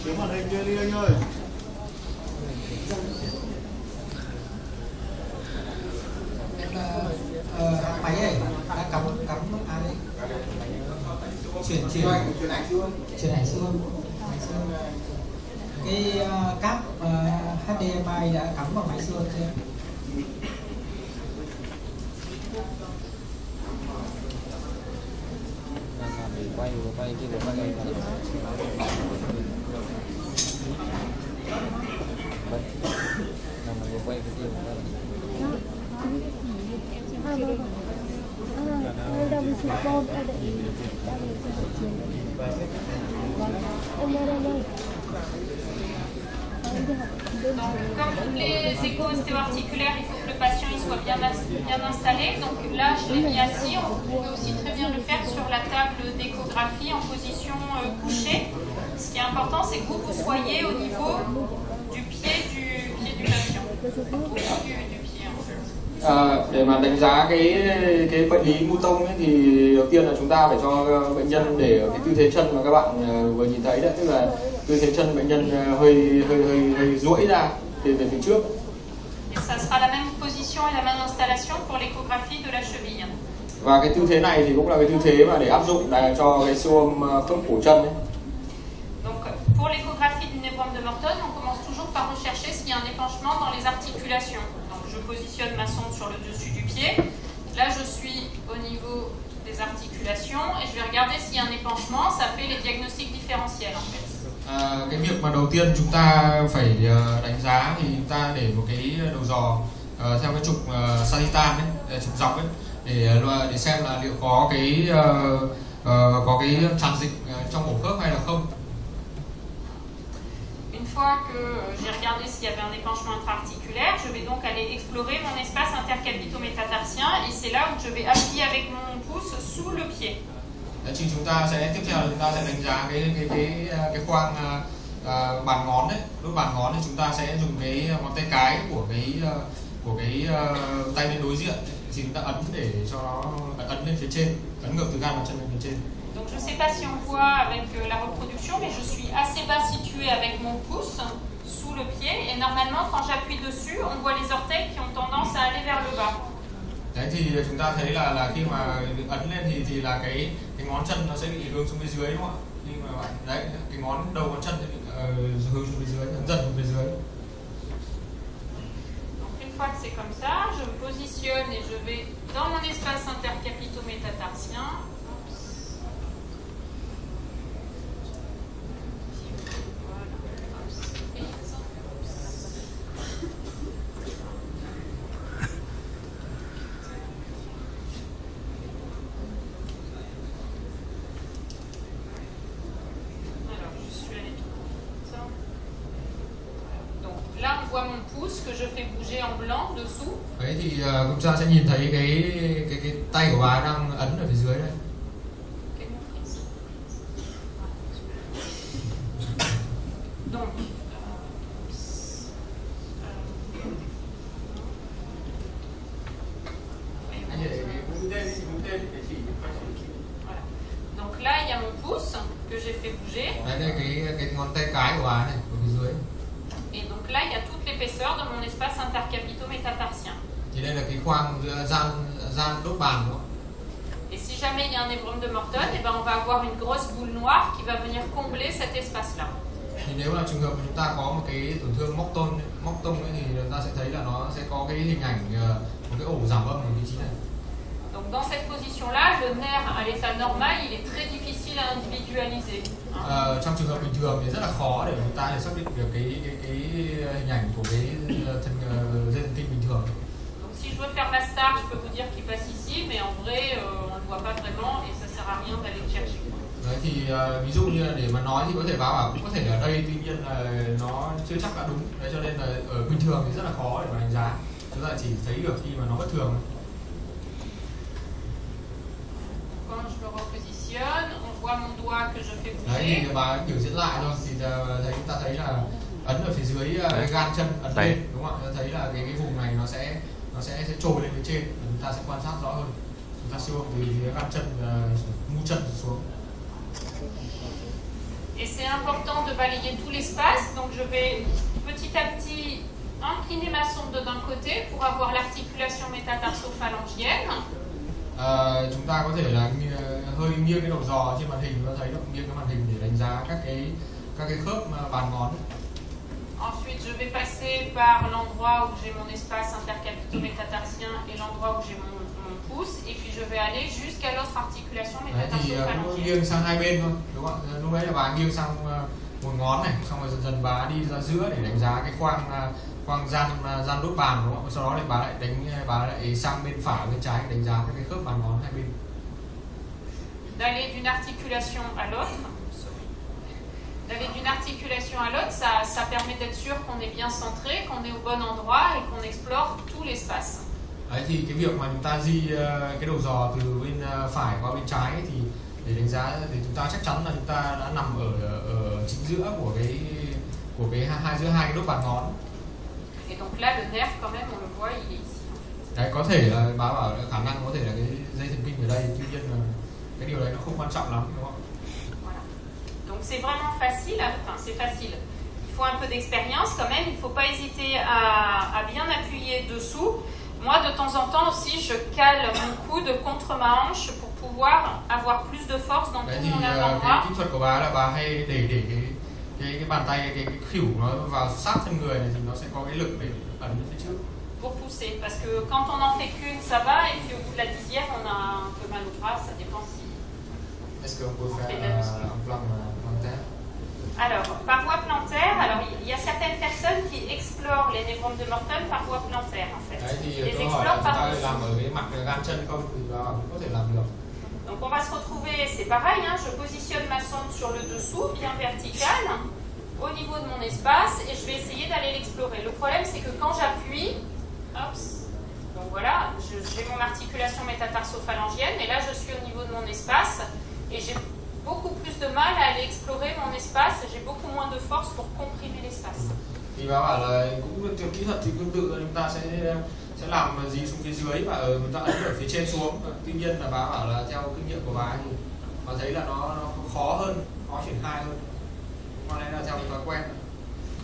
Chiếu màn hình kia đi anh ơi. Máy này đã cắm ai đấy? Chuyển ảnh xương. Cái cáp HDMI đã cắm vào máy xương chưa? quay kia để quay quay cái kia Donc, comme toutes les écho-ostéo-articulaires, il faut que le patient il soit bien installé. Donc là, je l'ai mis assis. On peut aussi très bien le faire sur la table d'échographie en position couchée. Ce qui est important, c'est que vous soyez au niveau du pied du patient. Du pied, en fait. Để mà đánh giá cái bệnh lý mu tông ấy, thì đầu tiên là chúng ta phải cho bệnh nhân để ở cái tư thế chân mà các bạn vừa nhìn thấy đấy, tức là tư thế chân bệnh nhân hơi duỗi ra về phía trước. Et ça sera la même position et la même installation pour l'échographie de la cheville. Và cái tư thế này thì cũng là cái tư thế mà để áp dụng cho cái siêu âm khớp cổ chân ấy. Donc pour l'échographie du névrome de Morton, on commence toujours par rechercher s'il y a un épanchement dans les articulations. Donc je positionne ma sonde sur le dessus du pied. Là je suis au niveau des articulations et je vais regarder s'il y a un épanchement. Ça fait les diagnostics différentiels en fait. Cái việc mà đầu tiên chúng ta phải đánh giá thì chúng ta để một cái đầu giò theo cái trục sagittal ấy, trục dọc ấy, để xem là liệu có cái tràn dịch trong ổ khớp hay là không. Une fois que j'ai regardé s'il y avait un épanchement intra-articulaire, je vais donc aller explorer mon espace intercapito-métatarsien et c'est là où je vais appuyer avec mon pouce sous le pied. Thì chúng ta sẽ tiếp theo là chúng ta sẽ đánh giá cái khoang bàn ngón đấy. Lúc bàn ngón thì chúng ta sẽ dùng cái ngón tay cái của cái tay bên đối diện thì chúng ta ấn để cho nó ấn lên phía trên, ấn ngược từ gan bàn chân lên phía trên. Donc je ne sais pas si on voit avec la reproduction, mais je suis assez bas situé avec mon pouce sous le pied et normalement quand j'appuie dessus, on voit les orteils qui ont tendance à aller vers le bas. Đấy thì chúng ta thấy là khi mà ấn lên thì là cái ngón chân nó sẽ bị hướng xuống phía dưới, đúng không ạ? Nhưng mà đấy, cái ngón đầu ngón chân sẽ bị hướng xuống phía dưới, ấn dần xuống phía dưới. Donc une fois que c'est comme ça, je me positionne et je vais dans mon espace intercapito-métatarsien. Là, on voit mon pouce que je fais bouger en blanc dessous. Đấy thì chúng ta sẽ nhìn thấy cái tay của bà đang ấn ở phía dưới đây. Donc, voilà. Donc là, il y a mon pouce que j'ai fait bouger. Đấy là cái ngón tay cái của bà này ở phía dưới. Et donc là, il y a toute l'épaisseur de mon espace intercapito-métatarsien. Thì đây là cái khoang gian đốt bàn đúng không? Et si jamais il y a un névrome de Morton, eh ben on va avoir une grosse boule noire qui va venir combler cet espace-là. Thì nếu là trường hợp chúng ta có một cái tổn thương móc tông ấy, thì chúng ta sẽ thấy là nó sẽ có cái hình ảnh một cái ổ giảm âm ở vị trí này. Donc dans cette position-là, le nerf à l'état normal, il est très difficile à individualiser. Trong trường hợp bình thường thì rất là khó để chúng ta xác định được cái hình ảnh của cái dây thần kinh bình thường. Donc si je veux faire la star, je peux vous dire qu'il passe ici, mais en vrai, on ne le voit pas vraiment et ça sert à rien d'aller le chercher. Đấy thì ví dụ như là để mà nói thì có thể bảo cũng có thể ở đây, tuy nhiên là nó chưa chắc đã đúng. Đấy, cho nên là ở bình thường thì rất là khó để mà đánh giá. Chúng ta chỉ thấy được khi mà nó bất thường. Quand je me repositionne, on voit mon doigt que je fais bouger. Đấy thì bà biểu diễn lại thôi thì thấy chúng ta thấy là ấn ở phía dưới cái gan chân ấn lên, đúng không ạ? Thấy là cái vùng này nó sẽ trồi lên phía trên, chúng ta sẽ quan sát rõ hơn. Chúng ta siêu âm từ phía gan chân mu chân xuống. Et c'est important de balayer tout l'espace, donc je vais petit à petit incliner ma sonde d'un côté pour avoir l'articulation métatarso-phalangienne. Chúng ta có thể là hơi nghiêng cái đầu giò trên màn hình, chúng ta thấy nó nghiêng cái màn hình để đánh giá các cái khớp bàn ngón. Ensuite, je vais passer par l'endroit où j'ai mon espace intercapito-métatarsien et l'endroit où j'ai mon pouce, et puis je vais aller jusqu'à l'autre articulation métatarso-phalangienne. Nghiêng sang hai bên thôi, đúng không? Lúc đấy là bà nghiêng sang một ngón này, xong rồi dần dần bà đi ra giữa để đánh giá cái khoang gian đốt bàn, đúng không? Sau đó thì bà lại sang bên phải bên trái đánh giá cái khớp bàn ngón hai bên. D'aller d'une articulation à l'autre. D'aller d'une articulation à l'autre, ça permet d'être sûr qu'on est bien centré, qu'on est au bon endroit et qu'on explore tout l'espace. Đấy thì cái việc mà chúng ta di cái đầu giò từ bên phải qua bên trái thì để đánh giá thì chúng ta chắc chắn là chúng ta đã nằm ở chính giữa của cái giữa hai cái đốt bàn ngón. Et donc là, le nerf, quand même, on le voit, il est ici. Đấy, có thể là bà bảo là khả năng có thể là cái dây thần kinh ở đây, tuy nhiên là cái điều đấy nó không quan trọng lắm, đúng không? Voilà. Donc c'est vraiment facile, enfin c'est facile. Il faut un peu d'expérience quand même, il ne faut pas hésiter à bien appuyer dessous. Moi, de temps en temps aussi, je cale mon coude contre ma hanche pour pouvoir avoir plus de force dans tout mon avant-bras. Cái kỹ thuật của bà là bà hay để cái bàn tay, cái khuỷu nó vào sát thân người này thì nó sẽ có cái lực để ấn phía trước. Pour pousser, parce que quand on en fait qu'une, ça va, et puis au bout de la 10e, on a un peu mal au bras, ça dépend si. Est-ce qu'on peut faire un plan plantaire? Alors, par voie plantaire, alors il y a certaines personnes qui explorent les névromes de Morton par voie plantaire en fait. Đấy thì les tôi hỏi là explorent chúng ta par làm ở cái mặt gan chân không thì bà cũng có thể làm được. Donc on va se retrouver, c'est pareil, hein, je positionne ma sonde sur le dessous, bien verticale, au niveau de mon espace, et je vais essayer d'aller l'explorer. Le problème c'est que quand j'appuie, hop, donc voilà, j'ai mon articulation métatarso-phalangienne, et là je suis au niveau de mon espace, et j'ai beaucoup plus de mal à aller explorer mon espace, j'ai beaucoup moins de force pour comprimer l'espace. Thì bà bảo là cũng theo kỹ thuật thì tương tự chúng ta sẽ làm gì xuống phía dưới và chúng ta ấn ở phía trên xuống. Tuy nhiên là bà bảo là theo kinh nghiệm của bà thì bà thấy là nó khó hơn, khó triển khai hơn. Có lẽ là theo cái thói quen.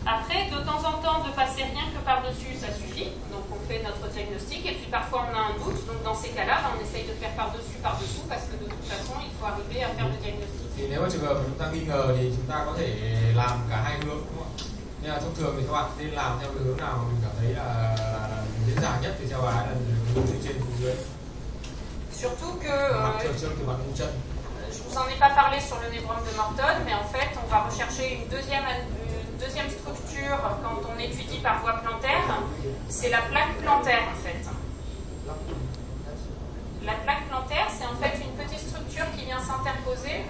Après, de temps en temps, de passer rien que par-dessus, ça suffit. Donc on fait notre diagnostic et puis parfois on a un doute. Donc dans ces cas-là, on essaye de faire par-dessus, par-dessous parce que de toute façon, il faut arriver à faire le diagnostic. Thì nếu mà trường hợp mà chúng ta nghi ngờ thì chúng ta có thể làm cả hai hướng, đúng không? Nhưng mà thông thường thì các bạn nên làm theo cái hướng nào mà mình cảm thấy là dễ dàng nhất thì theo bà là hướng từ trên xuống dưới. Surtout que từ mặt mũi chân. Je vous en ai pas parlé sur le névrome de Morton, mais en fait, on va rechercher une deuxième structure quand on étudie par voie plantaire. C'est la plaque plantaire, en fait. La plaque plantaire, c'est en fait une petite structure qui vient s'interposer.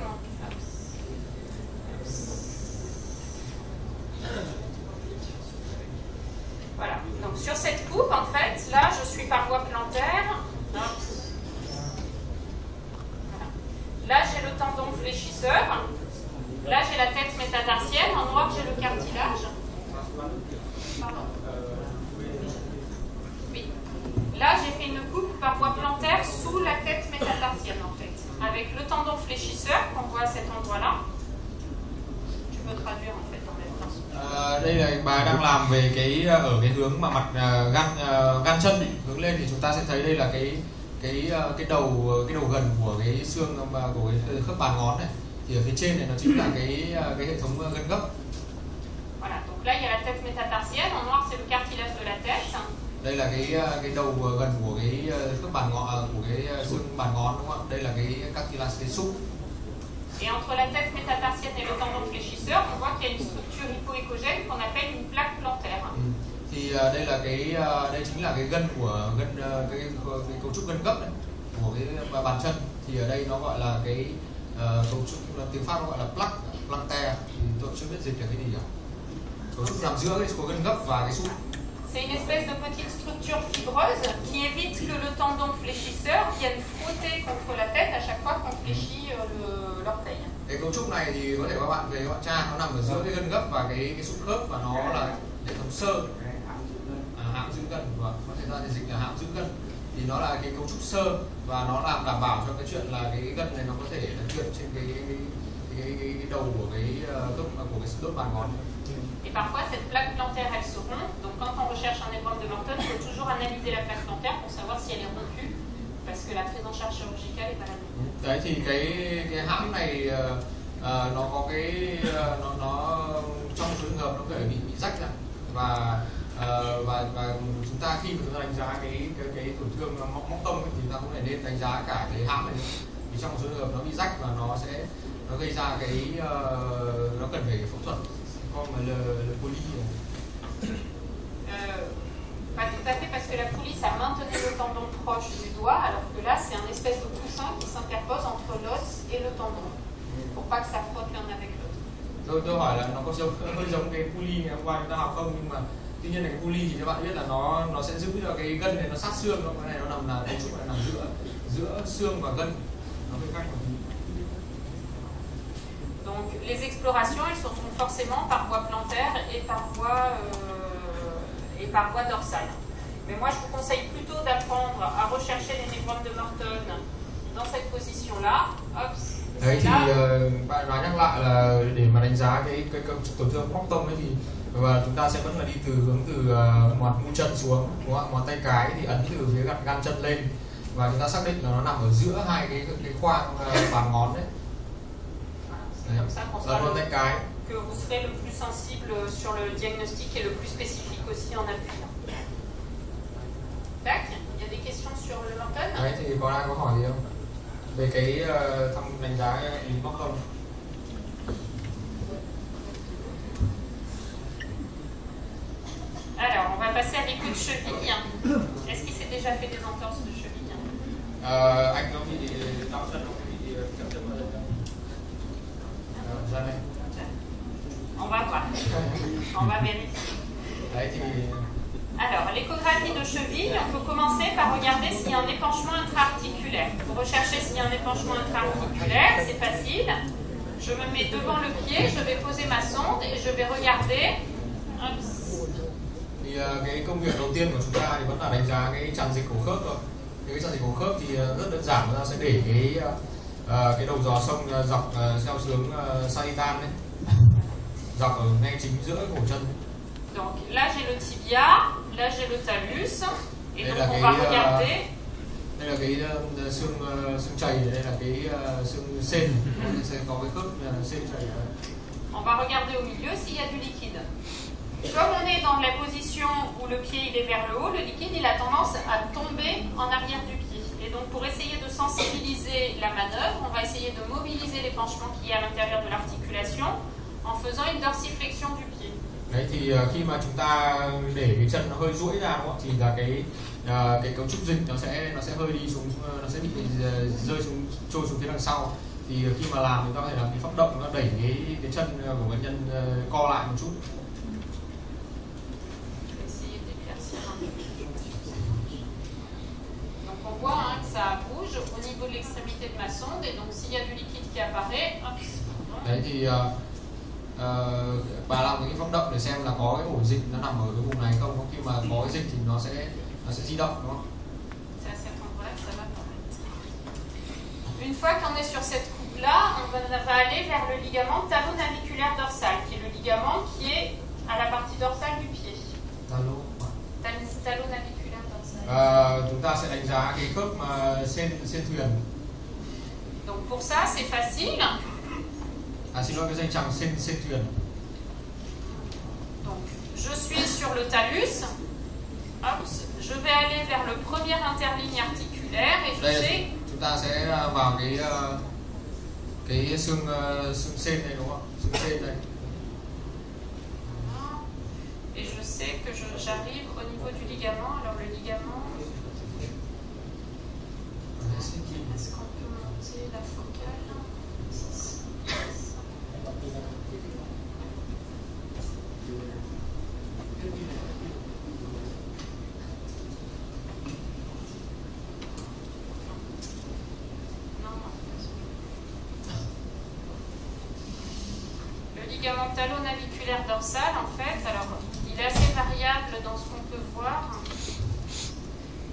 Voilà. Donc sur cette coupe, en fait, là, je suis par voie plantaire. Là, j'ai le tendon fléchisseur. Là, j'ai la tête métatarsienne. En droite, j'ai le cartilage. Pardon. Oui. Là, j'ai fait une coupe par voie plantaire sous la tête métatarsienne, en fait. Avec le tendon fléchisseur qu'on voit à cet endroit-là. Tu peux traduire, en fait, en même temps. Đây là bà đang làm về cái ở cái hướng mà mặt gan chân hướng lên thì chúng ta sẽ thấy đây là cái đầu gần của cái xương của cái khớp bàn ngón này, thì ở phía trên này nó chính là cái hệ thống gân gấp. Voilà, donc là il y a la tête métatarsienne, en noir c'est le cartilage de la tête. Đây là cái đầu gần của cái khớp bàn ngón của cái xương bàn ngón, đúng không? Đây là cái cartilage, cái xúc. Et entre la tête métatarsienne et le tendon fléchisseur, on voit qu'il y a une structure hypoécogène qu'on appelle une plaque plantaire. Thì đây là đây chính là cái gân của cái cấu trúc gân gấp này, của cái bàn chân. Thì ở đây nó gọi là cái cấu trúc tiếng Pháp nó gọi là plaque plantaire. Thì tôi chưa biết dịch là cái gì cả. Cấu trúc nằm giữa cái khối gân gấp và cái xúc. C'est une espèce de petite structure fibreuse qui évite que le tendon fléchisseur vienne frotter contre la tête à chaque fois qu'on fléchit l'orteil. Cái cấu trúc này thì có thể các bạn về các bạn tra, nó nằm ở giữa cái gân gấp và cái xúc khớp, và nó là hệ thống xơ, hãm giữ gân, và có thể ra thì dịch là hãm giữ gân. Thì nó là cái cấu trúc xơ và nó làm đảm bảo cho cái chuyện là cái gân này nó có thể là trượt trên cái đầu của cái đốt bàn ngón. Et parfois, cette plaque plantaire, elle se rompt. Donc, quand on recherche un névrome de Morton, il faut toujours analyser la plaque plantaire pour savoir si elle est rompue, parce que la prise en charge chirurgicale n'est pas la même. Đấy thì cái hãm này nó có cái nó trong số trường hợp nó có thể bị rách ra và chúng ta khi mà chúng ta đánh giá cái tổn thương móc tông ấy, thì chúng ta cũng phải nên đánh giá cả cái hãm này. Vì trong một số trường hợp nó bị rách và nó gây ra cái nó cần phải phẫu thuật. Comme le poulie. Pas tout à fait, parce que la poulie, ça maintenait le tendon proche du doigt, alors que là, c'est un espèce de coussin qui s'interpose entre l'os et le tendon, pour pas que ça frotte l'un avec l'autre. Tôi hỏi là nó có hơi giống cái poulie ngày hôm qua chúng ta học không, nhưng mà tuy nhiên là cái poulie thì các bạn biết là nó sẽ giữ cho cái gân này nó sát xương, cái này nó nằm là cấu trúc này nằm giữa xương và gân, nó hơi khác một tí. Donc les explorations, elles se font forcément par voie plantaire et par voie dorsale. Mais moi, je vous conseille plutôt d'apprendre à rechercher les névromes de Morton dans cette position-là. Hop, đấy thì bạn nói nhắc lại là để mà đánh giá cái tổn thương móc tông ấy thì và chúng ta sẽ vẫn là đi hướng từ ngoặt mu chân xuống, đúng không? Ngón tay cái thì ấn từ phía gan chân lên và chúng ta xác định là nó nằm ở giữa hai cái khoang bàn ngón đấy. Comme ça qu'on sera que vous serez le plus sensible sur le diagnostic et le plus spécifique aussi en appuyant. Tac, il y a des questions sur le Morton? Đấy thì có ai có hỏi gì không? Về cái đánh giá lý móc tông. Alors, on va passer à l'écho de cheville. Est-ce qu'il s'est déjà fait des entorses de cheville? Anh có bị đau chân không? Bị chậm chân vào đây không? On va voir. On va vérifier. Đấy thì... Alors, l'échographie de cheville, on peut commencer par regarder s'il y a un épanchement intra-articulaire. Pour rechercher s'il y a un épanchement intra-articulaire, c'est facile. Je me mets devant le pied, je vais poser ma sonde et je vais regarder. Thì cái công việc đầu tiên của chúng ta thì vẫn là đánh giá cái tràn dịch cổ khớp thôi. Cái tràn dịch cổ khớp thì rất đơn giản, chúng ta sẽ để cái đầu giò sông dọc theo hướng sagittal đấy, dọc ở ngay chính giữa cổ chân. Donc là j'ai le tibia, là j'ai le talus, et donc on va regarder. Đây là cái xương chày, đây là cái xương sên, sẽ có cái khớp sên chày. On va regarder au milieu s'il y a du liquide. Comme on est dans la position où le pied il est vers le haut, le liquide il a tendance à tomber en arrière du pied. Et donc pour essayer de sensibiliser la manœuvre, on va essayer de mobiliser l'épanchement qui est à l'intérieur de l'articulation en faisant une dorsiflexion du pied. Đấy thì khi mà chúng ta để cái chân nó hơi duỗi ra, đúng không? Thì là cái cấu trúc dịch nó sẽ hơi đi xuống, nó sẽ bị rơi xuống, trôi xuống phía đằng sau. Thì khi mà làm chúng ta có thể làm cái phát động, nó đẩy cái chân của bệnh nhân co lại một chút. Donc on voit que ça bouge au niveau de l'extrémité de ma sonde et donc s'il y a du liquide qui apparaît, hop. Đấy thì bà làm cái phát động để xem là có cái ổ dịch nó nằm ở cái vùng này không. Khi mà có cái dịch thì nó sẽ di động, đúng không? Une fois qu'on est sur cette coupe-là, on va aller vers le ligament talonaviculaire dorsal, qui est le ligament qui est à la partie dorsale du pied. Talonaviculaire dorsal. Chúng ta sẽ đánh giá cái khớp sen thuyền. Donc pour ça, c'est facile. Xin lỗi, cái dây chằng sen thuyền. Donc je suis sur le talus. Hop, je vais aller vers le premier interligne articulaire et je sais. Chúng ta sẽ vào cái xương sen này, đúng không? Xương sen này. Et je sais que j'arrive au niveau du ligament. Alors le ligament. Est-ce qu'on peut monter la focale? Le ligament talonaviculaire dorsal, en fait, alors il est assez variable dans ce qu'on peut voir.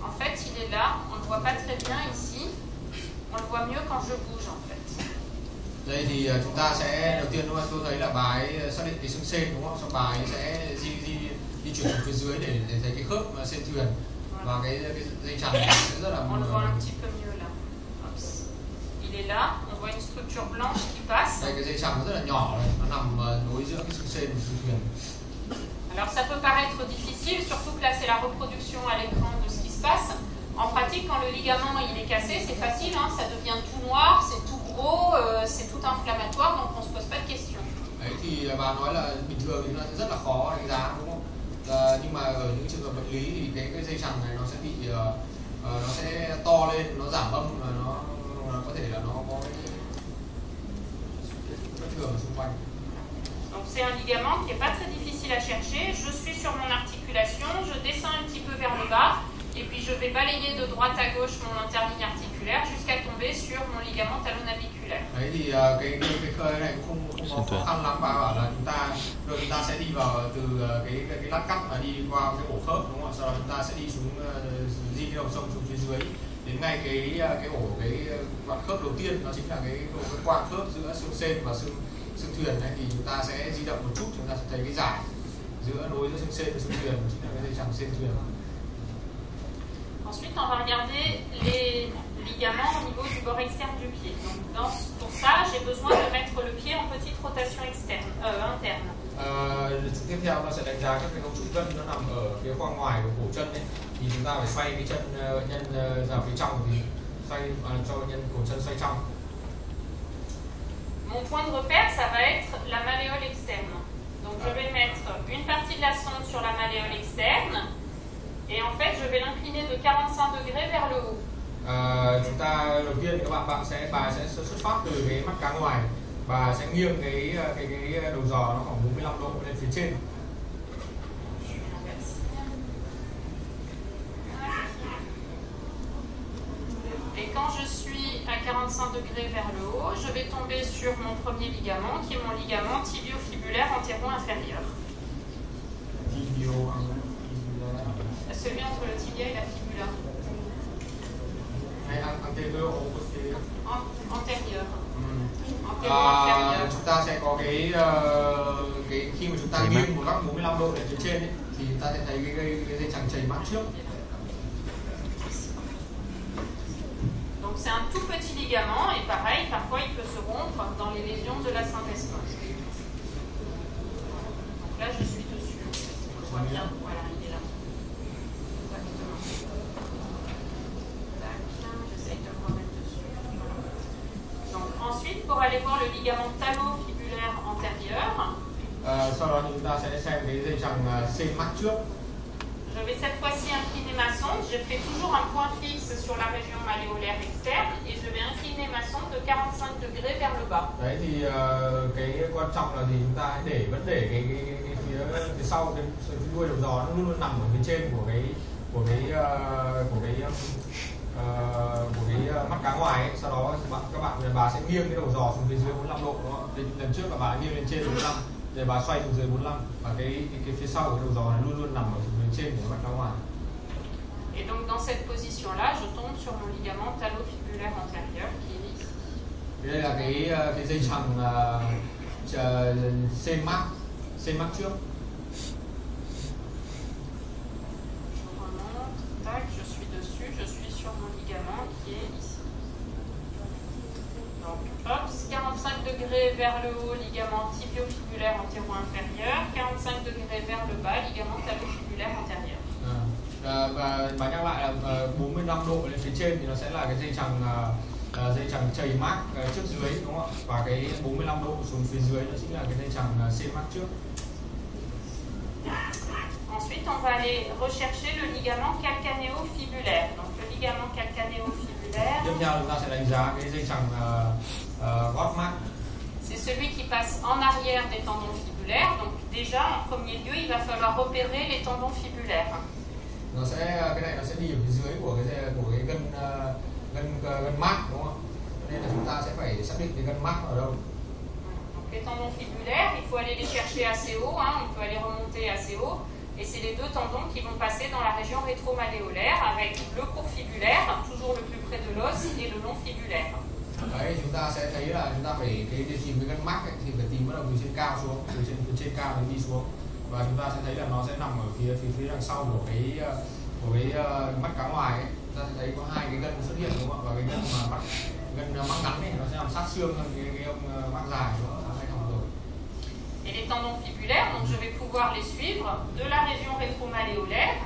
En fait, il est là, on ne le voit pas très bien ici. On le voit mieux quand je bouge, en fait. Đây thì chúng ta sẽ đầu tiên tôi thấy là bà ấy xác định cái xương sên đúng không? Xong bà ấy sẽ di chuyển xuống phía dưới để thấy cái khớp sên thuyền và cái dây chằng này sẽ rất là On le voit un petit peu mieux là. Hop. Il est là, on voit une structure blanche qui passe. Đây cái dây chằng nó rất là nhỏ này, nó nằm nối giữa cái xương sên và xương thuyền. Alors ça peut paraître difficile, surtout que là c'est la reproduction à l'écran de ce qui se passe. En pratique, quand le ligament il est cassé, c'est facile, hein, ça devient tout noir, c'est tout gros, c'est tout inflammatoire, donc on se pose pas de questions. Đấy thì bà nói là bình thường thì nó sẽ rất là khó đánh giá đúng không? Nhưng mà ở những trường hợp bệnh lý thì cái dây chằng này nó sẽ bị nó sẽ to lên, nó giảm âm và nó có thể là nó có cái bất thường ở xung quanh. Donc c'est un ligament qui n'est pas très difficile à chercher. Je suis sur mon articulation, je descends un petit peu vers le bas et puis je vais balayer de droite à gauche mon interligne articulaire jusqu'à tomber sur mon ligament talonaviculaire. Đấy thì cái khơi này cũng không có khó khăn lắm, bà bảo là chúng ta sẽ đi vào từ cái lát cắt và đi qua cái ổ khớp đúng không ạ? Sau đó chúng ta sẽ đi xuống di cái đầu sông xuống phía dưới đến ngay cái ổ cái đoạn khớp đầu tiên, nó chính là cái quang khớp giữa xương sên và xương thuyền này, thì chúng ta sẽ di động một chút, chúng ta sẽ thấy cái giải giữa nối giữa xương sên và xương thuyền, chính là cái dây chằng sên thuyền. Ensuite, on va regarder les ligaments au niveau du bord externe du pied. Donc, pour ça, j'ai besoin de mettre le pied en petite rotation interne. Tiếp theo nó sẽ đánh giá các cái cấu trúc gân nó nằm ở phía khoang ngoài của cổ chân ấy, thì chúng ta phải xoay cái chân bệnh nhân ra phía trong thì xoay cho bệnh nhân cổ chân xoay trong. Mon point de repère, ça va être la malléole externe. Donc, je vais mettre une partie de la sonde sur la malléole externe. Et en fait, je vais l'incliner de 45 degrés vers le haut. Chúng ta đầu tiên các bà sẽ xuất phát từ cái mắt cá ngoài, bà sẽ nghiêng cái đầu giò nó khoảng 45 độ lên phía trên. Et quand je suis à 45 degrés vers le haut, je vais tomber sur mon premier ligament, qui est mon ligament tibio-fibulaire antéro-inférieur. Celui entre le tibia et la fibula. Antérieur. Antérieur. Chúng ta sẽ có cái khi mà chúng ta nghiêng một góc 45 độ lên phía trên ấy, thì chúng ta sẽ thấy cái dây chằng chày mát trước. Donc c'est un tout petit ligament et pareil, parfois il peut se rompre dans les lésions de la syntespone. Donc là je suis dessus, on le voit bien, voilà, il est là. J'essaye de me remettre dessus. Donc ensuite, pour aller voir le ligament talofibulaire antérieur, sau đó chúng ta sẽ xem cái dây chằng sên mát trước. Je vais cette fois-ci incliner ma sonde. Je fais toujours un point fixe sur la région malléolaire externe et je vais incliner ma sonde de 45 degrés vers le bas. Đấy thì cái quan trọng là gì, chúng ta hãy vẫn để cái phía sau cái đuôi đầu giò nó luôn luôn nằm ở phía trên của cái mắt cá ngoài ấy. Sau đó bà sẽ nghiêng cái đầu giò xuống phía dưới 45 độ đúng không? Lần trước là bà nghiêng lên trên 45, để bà xoay xuống dưới 45 và cái phía sau cái đầu giò này luôn luôn nằm ở phía trên của mắt cá ngoài. Et donc dans cette position-là, je tombe sur mon ligament talofibulaire antérieur qui est ici. Đây là cái dây chằng sên mát trước. Je suis dessus, je suis sur mon ligament qui est ici. Donc, hop, 45 degrés vers le haut, ligament tibio-fibulaire antéro-inférieur, 45 degrés vers le bas, ligament talofibulaire antérieur. Và nhắc lại là 45 độ lên phía trên thì nó sẽ là cái dây chằng chày mát trước dưới đúng không ạ? Và cái 45 độ xuống phía dưới nó chính là cái dây chằng sên mát trước. Ensuite, on va aller rechercher le ligament calcanéo-fibulaire. Donc, le ligament calcanéo-fibulaire. Tiếp theo chúng ta sẽ đánh giá cái dây chằng gót mát. C'est celui qui passe en arrière des tendons fibulaires. Donc, déjà, en premier lieu, il va falloir repérer les tendons fibulaires. Cái này nó sẽ đi ở phía dưới của cái gân mát đúng không? Nên là chúng ta sẽ phải xác định cái gân mát ở đâu. Les tendons fibulaires, il faut aller les chercher assez haut, hein, on peut aller remonter assez haut. Et c'est les deux tendons qui vont passer dans la région rétromalléolaire avec le court fibulaire, toujours le plus près de l'os, et le long fibulaire. Đấy, chúng ta sẽ thấy là chúng ta phải tìm cái gân mắc ấy, thì phải tìm bắt đầu từ trên cao xuống, từ trên cao đến đi xuống, và chúng ta sẽ thấy là nó sẽ nằm ở phía đằng sau của cái mắt cá ngoài ấy. Chúng ta sẽ thấy có hai cái gân xuất hiện đúng không ạ? Và cái gân mà gân mắt ngắn ấy, nó sẽ nằm sát xương hơn cái ông mắt dài nữa. Et les tendons fibulaires, donc je vais pouvoir les suivre de la région rétromalléolaire.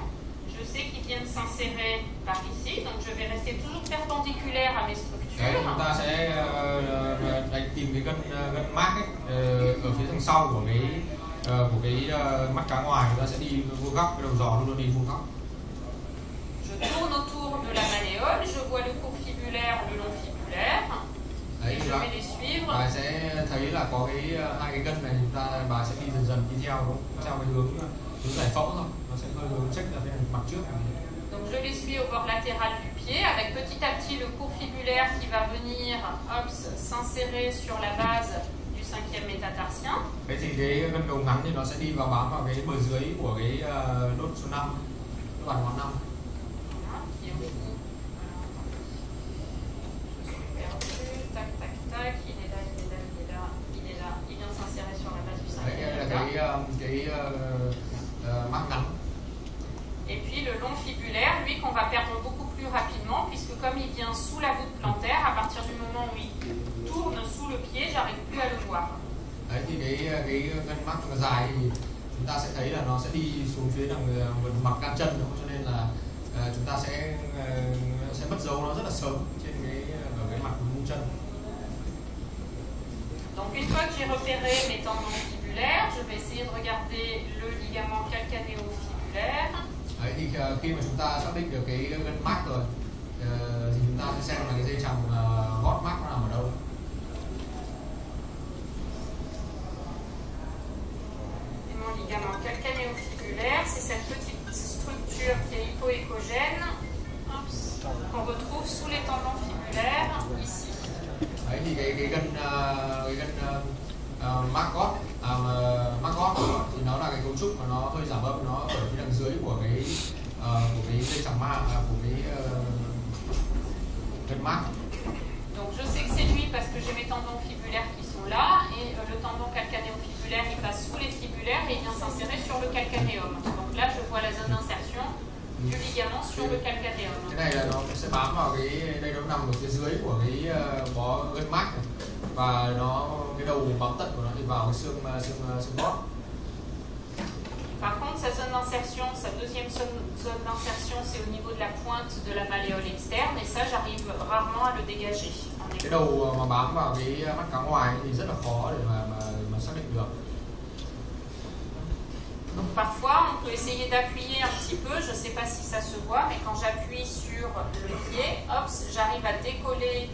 Je sais qu'ils viennent s'insérer par ici, donc je vais rester toujours perpendiculaire à mes structures. Đấy, chúng ta sẽ tìm cái gân mác ấy, ở phía đằng sau của cái mắt cá ngoài. Chúng ta sẽ đi vuông góc, cái đầu giò luôn đi vuông góc. Je tourne autour de la malléole, je vois le court fibulaire, le long fibulaire. Đấy, je vais les suivre. Bà sẽ thấy là có hai cái gân này, bà sẽ đi dần đi theo đúng không? Theo cái hướng giải phẫu thôi, nó sẽ hơi hướng check ra phía mặt trước. Donc je les suis au bord latéral du pied, avec petit à petit le court fibulaire qui va venir s'insérer sur la base du 5e métatarsien. Thế thì cái gân đầu ngắn thì nó sẽ đi vào bám vào cái bờ dưới của cái đốt số 5, cái bàn ngón 5. Et puis le long fibulaire, lui qu'on va perdre beaucoup plus rapidement, puisque comme il vient sous la voûte plantaire, à partir du moment où il tourne sous le pied, j'arrive plus à le voir. Đấy thì cái gân mắt dài thì chúng ta sẽ thấy là nó sẽ đi xuống phía đằng mặt gan chân, cho nên là chúng ta sẽ mất dấu nó rất là sớm trên ở cái mặt mũi chân. Donc une fois que j'ai repéré mes tendons fibulaires, je vais essayer de regarder le ligament calcanéo-fibulaire. Đấy thì khi mà chúng ta xác định được cái gân mác rồi thì chúng ta sẽ xem là cái dây chằng gót mác nó nằm ở đâu. Et mon ligament calcanéo-fibulaire, c'est cette petite structure qui est hypoécogène, qu'on retrouve sous les tendons fibulaires, ici. Đấy thì cái gân mác gót thì nó là cái cấu trúc mà nó hơi giảm âm, nó ở phía đằng dưới của cái dây chằng mác, của cái gân mác. Donc je sais que c'est lui parce que j'ai mes tendons fibulaires qui sont là et le tendon calcanéo-fibulaire il passe sous les fibulaires et il vient s'insérer sur le calcanéum. Donc là je vois la zone d'insertion du ligament sur le calcanéum. Cái này là nó sẽ bám vào đây nó nằm ở phía dưới của cái bó gân mác này, và cái đầu bám tận của nó thì vào cái xương gót. Par contre, sa zone d'insertion, sa deuxième zone d'insertion, c'est au niveau de la pointe de la malléole externe, et ça, j'arrive rarement à le dégager. Cái đầu mà bám vào cái mắt cá ngoài thì rất là khó để mà xác định được. Donc parfois, on peut essayer d'appuyer un petit peu, je ne sais pas si ça se voit, mais quand j'appuie sur le pied, hop, j'arrive à décoller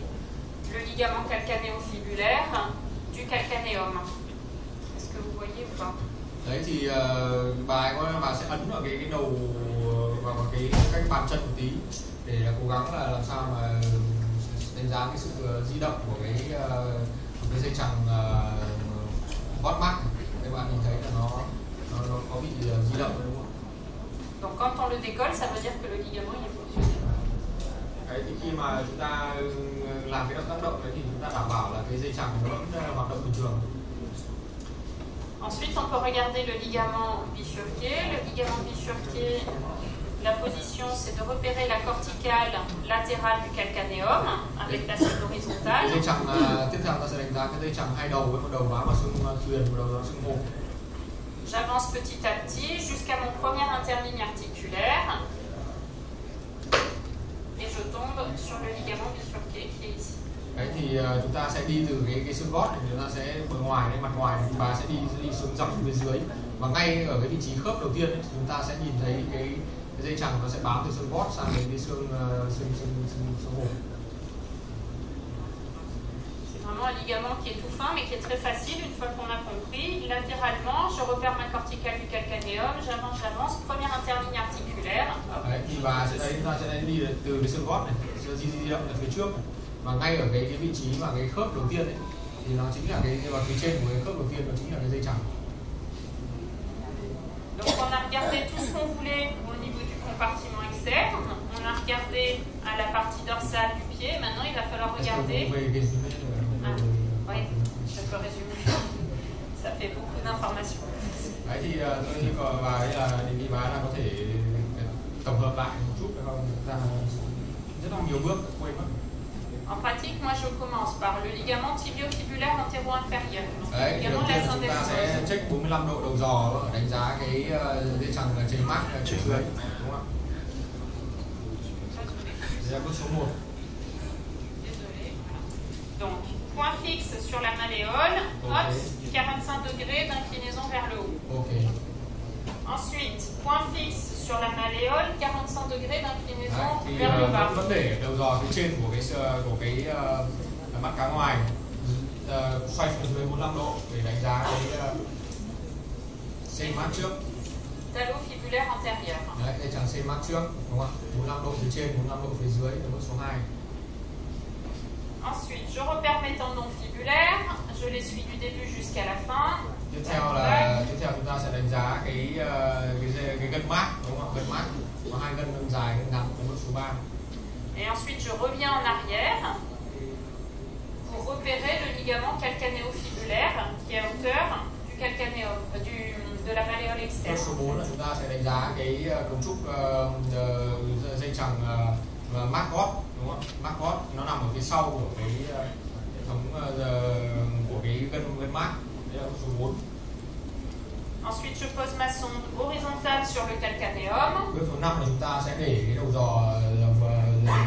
le ligament calcanéo-fibulaire du calcanéum. Est-ce que vous voyez ou pas? Đấy thì bà sẽ ấn vào cái đầu vào cái bàn chân một tí để cố gắng là làm sao mà đánh giá cái sự di động của cái dây chằng gót mác. Các bạn nhìn thấy là nó có bị di động đúng không? Donc quand on le décolle, ça veut dire que le ligament il est fonctionnel. Đấy thì khi mà chúng ta làm cái tác động đấy thì chúng ta đảm bảo là cái dây chằng nó vẫn hoạt động bình thường. Ensuite, on peut regarder le ligament bifurqué. Le ligament bifurqué, la position, c'est de repérer la corticale latérale du calcanéum avec la cible horizontale. Dây chằng tiếp theo ta sẽ đánh giá cái dây chằng hai đầu với một đầu bám vào xương chuyền, một đầu vào xương hộp. J'avance petit à petit jusqu'à mon premier interligne articulaire et je tombe sur le ligament bifurqué qui est ici. Đấy thì chúng ta sẽ đi từ cái xương gót này, chúng ta sẽ bờ ngoài đến mặt ngoài thì bà sẽ đi xuống dọc phía dưới, và ngay ở cái vị trí khớp đầu tiên ấy, chúng ta sẽ nhìn thấy cái dây chằng nó sẽ bám từ xương gót sang đến cái xương hộp. C'est vraiment un ligament qui est tout fin mais qui est très facile une fois qu'on a compris. Latéralement, je repère ma corticale du calcanéum, j'avance, première interligne articulaire. Đấy, thì bà sẽ thấy chúng ta sẽ đi từ cái xương gót này, di động ở phía trước này. Và ngay ở cái vị trí mà cái khớp đầu tiên ấy, thì nó chính là cái phía trên của cái khớp đầu tiên, nó chính là cái dây chằng. Donc on a regardé tout ce qu'on voulait au niveau du compartiment externe, on a regardé à la partie dorsale du pied. Maintenant, il va falloir Est-ce que regarder. vous pouvez résumer Oui, je peux résumer. Ça fait beaucoup d'informations. Đấy thì tôi yêu cầu bà ấy là đề nghị bà là có thể tổng hợp lại một chút được không? Ra rất là nhiều bước quên mất. En pratique, moi je commence par le ligament tibiofibulaire antéro-inférieur. Donc, le Đấy, thì đầu ligament de tiên la chúng ta sẽ syndesmose. check 45 độ đầu giò, đánh giá cái dây chằng chảy mát trên dưới, đúng không ạ? Đây là bước số 1. Désolée. Donc, point fixe sur la malléole, hop, 45 degrés d'inclinaison vers le haut. Ok. Ensuite, point fixe sur la malléole, 45 degrés Đấy, d'inclinaison thì vers le bas. vẫn để đầu giò phía trên của cái mắt cá ngoài xoay xuống dưới 45 độ để đánh giá cái dây mát trước. Talon fibulaire antérieur. Đấy, dây chằng dây mát trước, đúng không ạ? 45 độ phía trên, 45 độ phía dưới là bước số 2. Ensuite, je repère mes tendons fibulaires, je les suis du début jusqu'à la fin. Tiếp theo chúng ta sẽ đánh giá cái gân mát, đúng không ạ? Gân mát có hai gân dài, gân ngắn, là bước số 3. Et ensuite, je reviens en arrière pour repérer le ligament calcanéo-fibulaire qui est à hauteur du calcanéum, de la malléole Bước externe. số 4 là chúng ta sẽ đánh giá cái cấu trúc dây chằng mát gót, đúng không? Mát gót nó nằm ở phía sau của cái hệ thống của cái gân mát. Đây là bước số 4. Ensuite, je pose ma sonde horizontale sur le calcanéum. Bước số 5 là chúng ta sẽ để cái đầu giò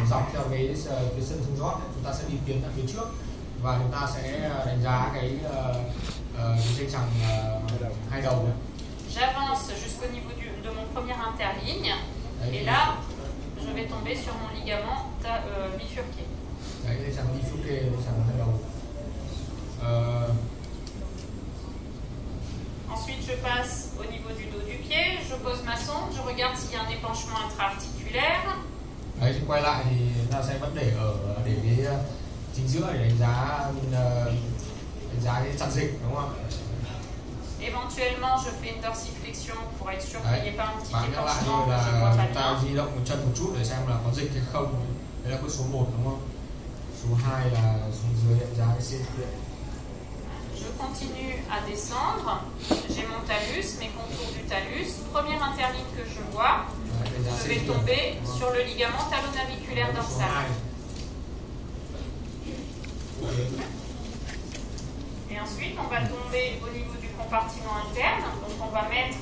dọc theo cái sân thương rót, chúng ta sẽ đi tiến ra phía trước và chúng ta sẽ đánh giá cái dây chằng hai đầu này. J'avance jusqu'au niveau de mon premier interligne. Et là, je vais tomber sur mon ligament bifurqué. Đấy, dây chằng bifurqué, dây chằng hai đầu. Ensuite, je passe au niveau du dos du pied, je pose ma sonde, je regarde s'il y a un épanchement intra-articulaire. Đấy, thì quay lại thì chúng ta sẽ vẫn để cái chính giữa để đánh giá cái chằng dịch, đúng không? Éventuellement, je fais une dorsiflexion pour être sûr qu'il n'y ait pas un petit Và nhắc lại épanchement như que je là vois pas chúng ta bien. di động một chân một chút để xem là có dịch hay không. Đây là bước số 1, đúng không? Số 2 là xuống dưới đánh giá cái CQ. Je continue à descendre. J'ai mon talus, mes contours du talus. Première interligne que je vois, je vais tomber sur le ligament talonaviculaire dorsal. Et ensuite, on va tomber au niveau du compartiment interne. Donc, on va mettre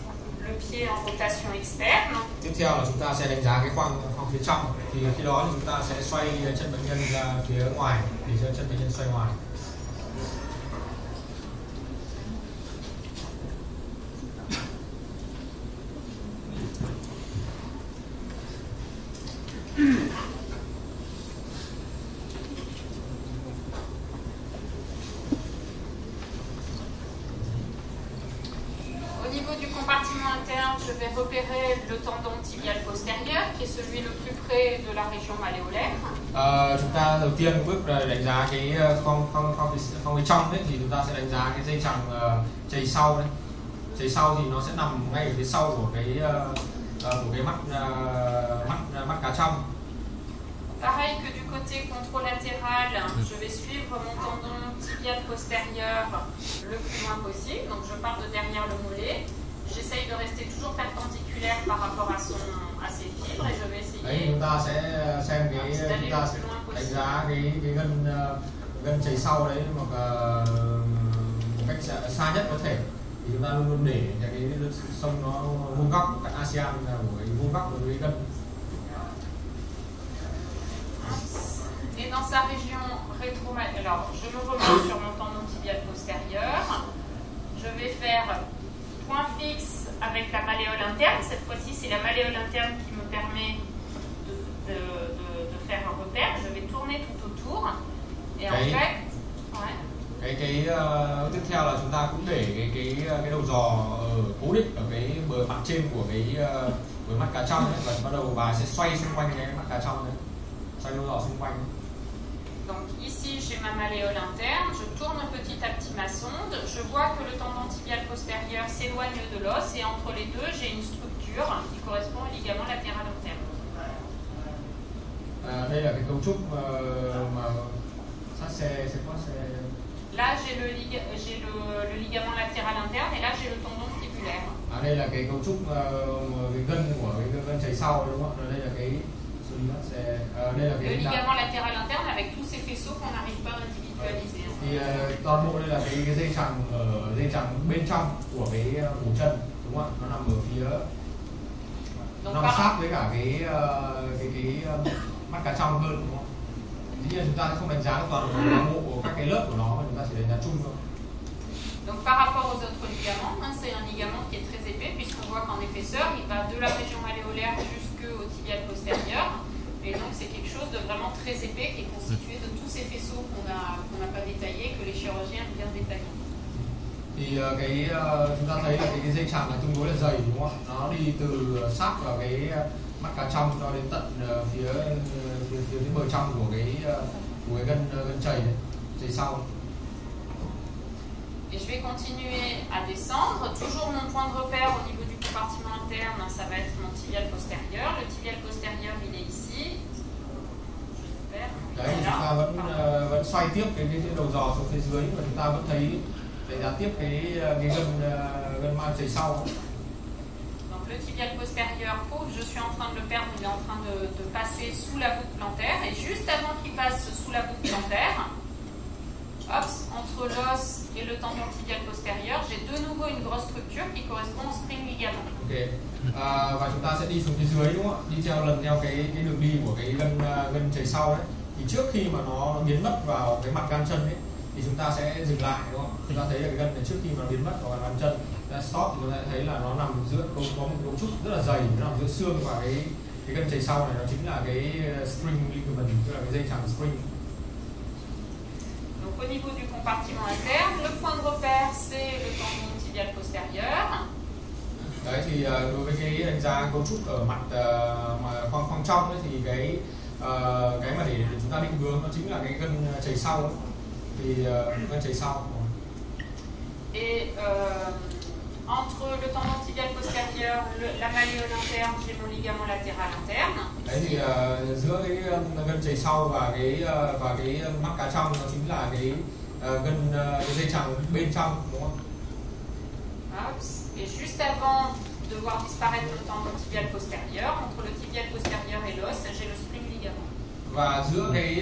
le pied en rotation externe. Tiếp theo là chúng ta sẽ đánh giá cái khoang phía trong. Thì khi đó thì chúng ta sẽ xoay chân bệnh nhân ra phía ngoài để cho chân bệnh nhân xoay ngoài. Au niveau du compartiment interne, je vais repérer le tendon tibial postérieur, qui est celui le plus près de la région malléolaire. Chúng ta đầu tiên bước là đánh giá cái khoang phía trong đấy, thì chúng ta sẽ đánh giá cái dây chằng chày sau đấy. Chày sau thì nó sẽ nằm ngay ở phía sau của cái mắt cá trong. Pareil que du côté contralatéral, je vais suivre mon tendon tibial postérieur le plus loin possible. Donc je pars de derrière le mollet. J'essaye de rester toujours perpendiculaire par rapport à ses fibres et je vais essayer. Đấy, chúng ta sẽ xem chúng ta sẽ đánh giá cái gân chày sau đấy một cách xa nhất có thể. Thì chúng ta luôn luôn để cái sông nó vuông góc, cạnh ASEAN là của cái vuông góc của cái gân. Et dans sa région rétromalléole, alors je me remets sur mon tendon tibial postérieur. Je vais faire point fixe avec la malléole interne. Cette fois-ci, c'est la malléole interne qui me permet de faire un repère. Je vais tourner tout autour. Et en fait, ouais. Cái tiếp theo là chúng ta cũng để cái đầu giò cố định ở cái bờ mặt trên của cái bờ mắt cá trong ấy, và bắt đầu bà sẽ xoay xung quanh cái mắt cá trong đấy, xoay đầu giò xung quanh. Donc ici j'ai ma malléole interne, je tourne petit à petit ma sonde, je vois que le tendon tibial postérieur s'éloigne de l'os et entre les deux j'ai une structure qui correspond au ligament latéral interne. Đây là cái cấu trúc mà sát xe có xe. Là, j'ai le ligament latéral interne et là, j'ai le tendon tibulaire. Đây là cái cấu trúc cái gân của cái gân chày sau đúng không? Đây là cái đây là Le cái ligament latéral interne avec tous ces faisceaux qu'on n'arrive pas à individualiser. thì toàn bộ đây là cái dây chằng bên trong của cái cổ chân đúng không ạ? Nó nằm ở phía nó sát với cả cái mắt cá trong hơn đúng không? Tuy nhiên chúng ta sẽ không đánh giá được toàn bộ của các cái lớp của nó mà chúng ta chỉ đánh giá chung thôi. Donc par rapport aux autres ligaments, c'est un ligament qui est très épais puisqu'on voit qu'en épaisseur, il va de la région malléolaire jusqu'au tibial postérieur. Et donc c'est quelque chose de vraiment très épais qui est constitué de tous ces faisceaux qu'on n'a pas détaillés, que les chirurgiens aiment bien détailler. Thì chúng ta thấy là cái dây chằng là tương đối là dày đúng không? Nó đi từ sát vào cái mắt cá trong cho đến tận phía bờ trong của cái gân chày sau. Et je vais continuer à descendre. Toujours mon point de repère au niveau du compartiment interne, ça va être mon tibial postérieur. Le tibial postérieur, il est ici. Đấy, chúng ta vẫn xoay tiếp cái đầu giò xuống phía dưới và chúng ta vẫn thấy đánh giá tiếp cái gân mang chày sau. Donc le tibial postérieur, je suis en train de le perdre, il est en train de passer sous la voûte plantaire. Et juste avant qu'il passe sous la voûte plantaire, hop, entre l'os et le tendon tibial postérieur, j'ai de nouveau une grosse structure qui correspond au spring ligament. Ok. Và chúng ta sẽ đi xuống phía dưới đúng không ạ? Đi lần theo cái đường đi của cái gân chày sau đấy. Thì trước khi mà nó biến mất vào cái mặt gan chân ấy, thì chúng ta sẽ dừng lại đúng không? Chúng ta thấy là cái gân này trước khi mà nó biến mất vào gan chân, stop thì chúng ta thấy là nó nằm giữa có một cấu trúc rất là dày, nó nằm giữa xương và cái gân chày sau này, nó chính là cái spring ligament, tức là cái dây chằng spring. Donc au niveau du compartiment interne, le point de repère c'est le tendon tibial postérieur. Đấy thì đối với cái đánh giá cấu trúc ở mặt khoang trong ấy, thì cái mà để chúng ta định hướng nó chính là cái gân chày sau ấy. Thì gân chày sau. Et entre le tendon tibial postérieur, la malléole interne, j'ai mon ligament latéral interne. Đấy thì giữa cái gân chày sau và cái mắt cá trong nó chính là cái dây chằng bên trong đúng không? Et juste avant de voir disparaître le tendon tibial postérieur, entre le tibial postérieur et l'os, j'ai le spring ligament. Và giữa cái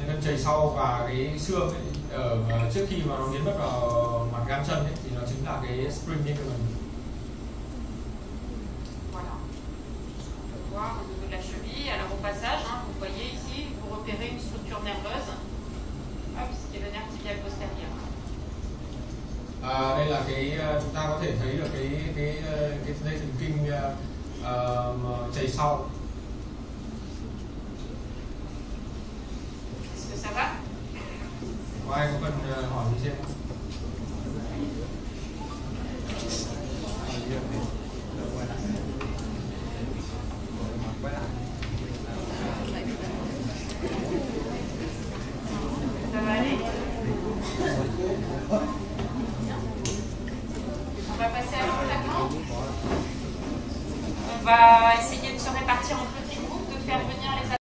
gân chày sau và cái xương ấy, trước khi mà nó biến mất vào mặt gan chân ấy, thì nó chính là cái spring ligament. Voilà. On peut voir au niveau de la cheville. Alors au passage, vous voyez ici, vous repérez une structure nerveuse, qui est le nerf tibial postérieur. Đây là cái chúng ta có thể thấy được cái dây thần kinh chày sau. Est-ce que ça va? Có ai có cần hỏi gì xem không? Ça va aller? On va passer à l'entraînement. On va essayer de se répartir en petits groupes, de faire venir les